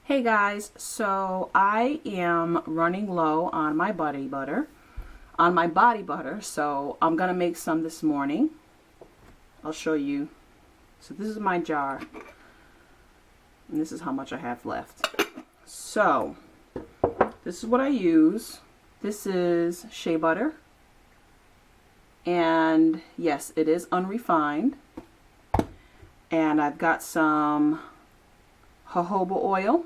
Hey guys, so I am running low on my body butter, so I'm gonna make some this morning. I'll show you. So this is my jar, and this is how much I have left. So this is what I use. This is shea butter, and yes, it is unrefined. And I've got some jojoba oil.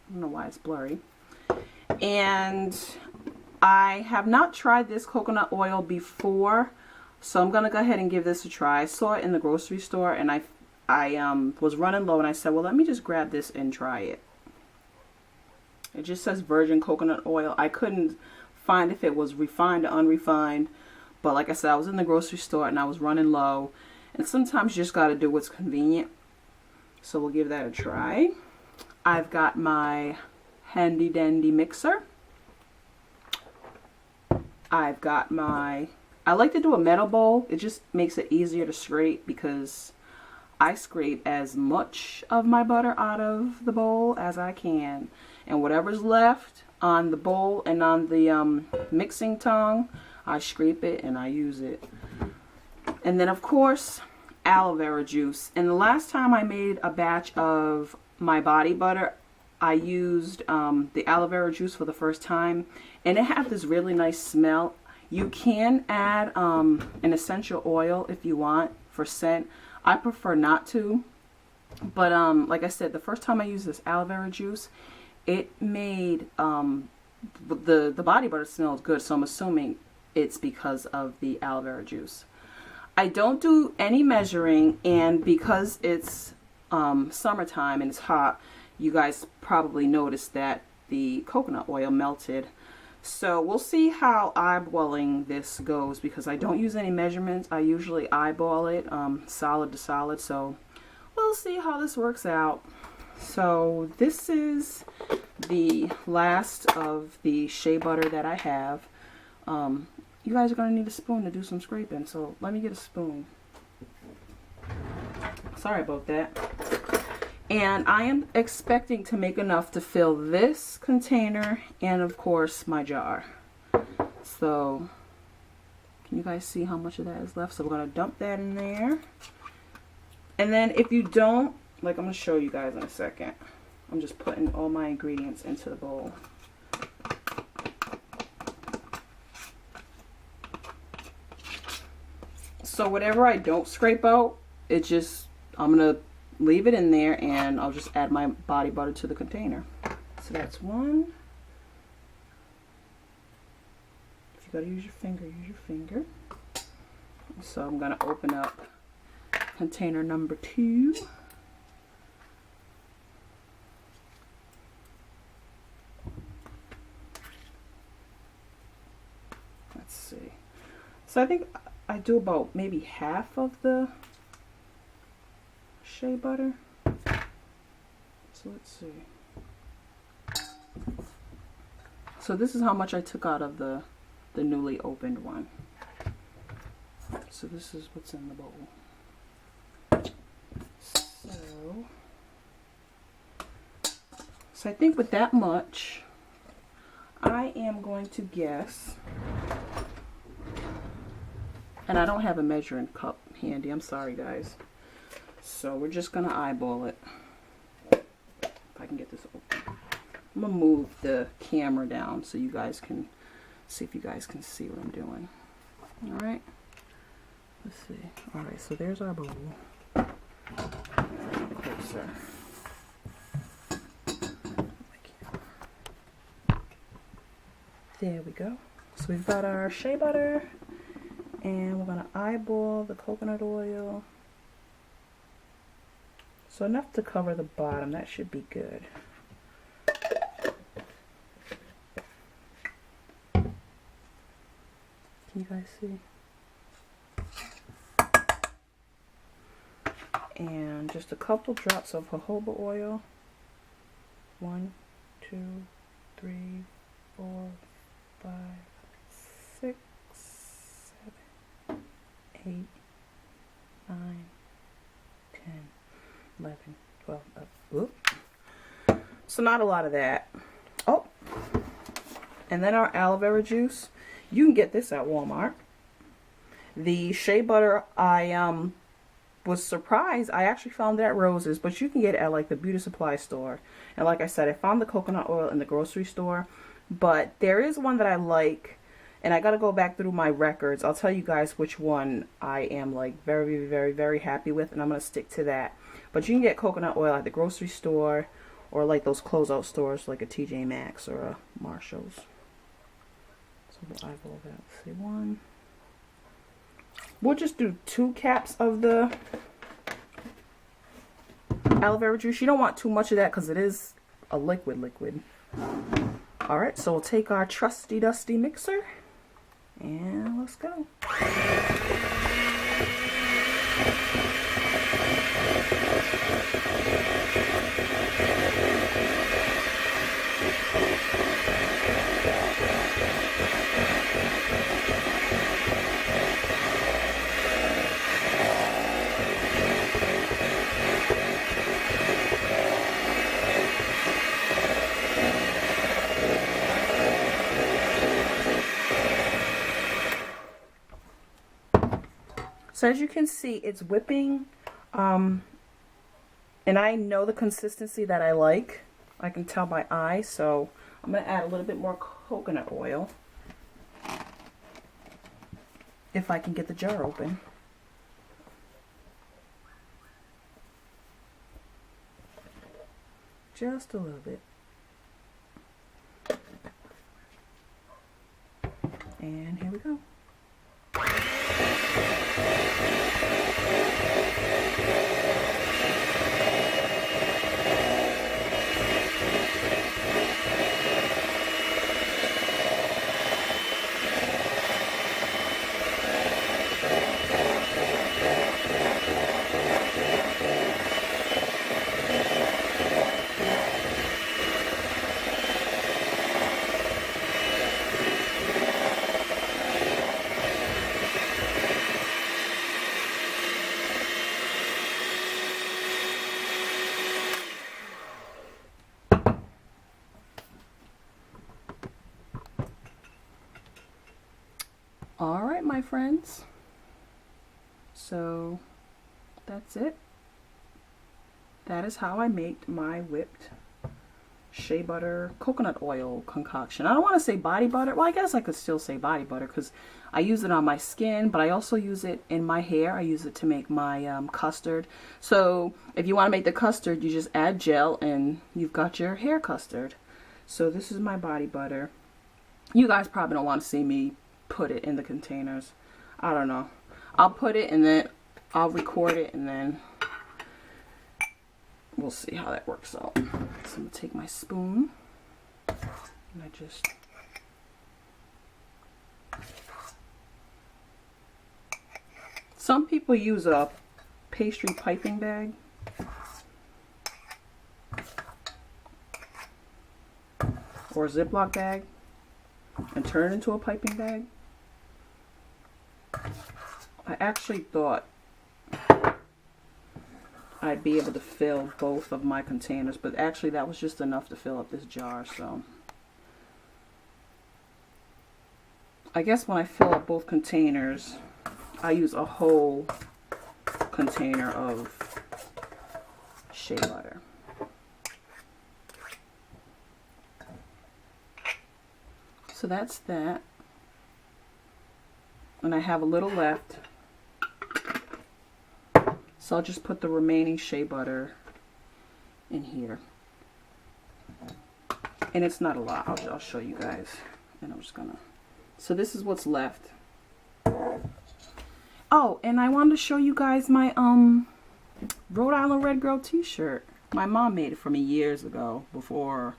I don't know why it's blurry. And I have not tried this coconut oil before, so I'm gonna go ahead and give this a try. I saw it in the grocery store, and I was running low, and I said, well, let me just grab this and try it. It just says virgin coconut oil. I couldn't find if it was refined or unrefined, but like I said, I was in the grocery store and I was running low, and sometimes you just got to do what's convenient. So we'll give that a try. I've got my handy dandy mixer. I've got I like to do a metal bowl. It just makes it easier to scrape because I scrape as much of my butter out of the bowl as I can. And whatever's left on the bowl and on the mixing tongue, I scrape it and I use it. And then of course, aloe vera juice. And the last time I made a batch of my body butter, I used the aloe vera juice for the first time, and it had this really nice smell. You can add an essential oil if you want for scent. I prefer not to, but like I said, the first time I used this aloe vera juice, it made the body butter smell good, so I'm assuming it's because of the aloe vera juice. I don't do any measuring, and because it's summertime and it's hot, you guys probably noticed that the coconut oil melted. So we'll see how eyeballing this goes, because I don't use any measurements. I usually eyeball it solid to solid, so we'll see how this works out. So this is the last of the shea butter that I have. You guys are going to need a spoon to do some scraping, so let me get a spoon. Sorry about that. And I am expecting to make enough to fill this container and of course my jar. So can you guys see how much of that is left? So we're going to dump that in there. And then if you don't, like, I'm going to show you guys in a second. I'm just putting all my ingredients into the bowl. So whatever I don't scrape out, it just, I'm going to leave it in there, and I'll just add my body butter to the container. So that's one. If you gotta use your finger, use your finger. So I'm gonna open up container number 2. Let's see. So I think I do about maybe half of the shea butter. So let's see. So this is how much I took out of the newly opened one. So this is what's in the bowl. So I think with that much, I am going to guess, and I don't have a measuring cup handy, I'm sorry guys. So we're just going to eyeball it. If I can get this open. I'm going to move the camera down so you guys can see, if you guys can see what I'm doing. Alright. Let's see. Alright, so there's our bowl. Closer. There we go. So we've got our shea butter, and we're going to eyeball the coconut oil. So enough to cover the bottom, that should be good. Can you guys see? And just a couple drops of jojoba oil. 1, 2, 3, 4, 5, 6, 7, 8, 9, 10, 11, Well, so not a lot of that. Oh, and then our aloe vera juice. You can get this at Walmart. The shea butter, I was surprised. I actually found it at Rose's, but you can get it at like the beauty supply store. And like I said, I found the coconut oil in the grocery store. But there is one that I like, and I got to go back through my records. I'll tell you guys which one I am like very, very, very happy with, and I'm going to stick to that. But you can get coconut oil at the grocery store or like those closeout stores like a TJ Maxx or a Marshall's. So we'll eyeball that. Let's see, one. We'll just do 2 caps of the aloe vera juice. You don't want too much of that because it is a liquid. Alright, so we'll take our trusty dusty mixer and let's go. So as you can see, it's whipping, and I know the consistency that I like. I can tell by eye, so I'm going to add a little bit more coconut oil if I can get the jar open. Just a little bit. And here we go. Alright, my friends, so that's it. That is how I make my whipped shea butter coconut oil concoction. I don't want to say body butter. Well, I guess I could still say body butter because I use it on my skin, but I also use it in my hair. I use it to make my custard. So if you want to make the custard, you just add gel and you've got your hair custard. So this is my body butter. You guys probably don't want to see me put it in the containers. I don't know. I'll put it and then I'll record it and then we'll see how that works out. So I'm going to take my spoon and I just some people use a pastry piping bag. Or a Ziploc bag and turn it into a piping bag. I actually thought I'd be able to fill both of my containers, but actually that was just enough to fill up this jar. So I guess when I fill up both containers, I use a whole container of shea butter. So that's that. And I have a little left. So I'll just put the remaining shea butter in here. And it's not a lot. I'll show you guys. And I'm just gonna. So this is what's left. Oh, and I wanted to show you guys my Rhode Island Red Girl t-shirt. My mom made it for me years ago before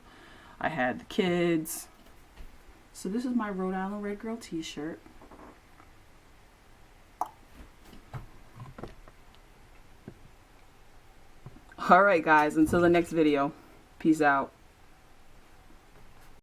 I had the kids. So this is my Rhode Island Red Girl t-shirt. Alright guys, until the next video. Peace out.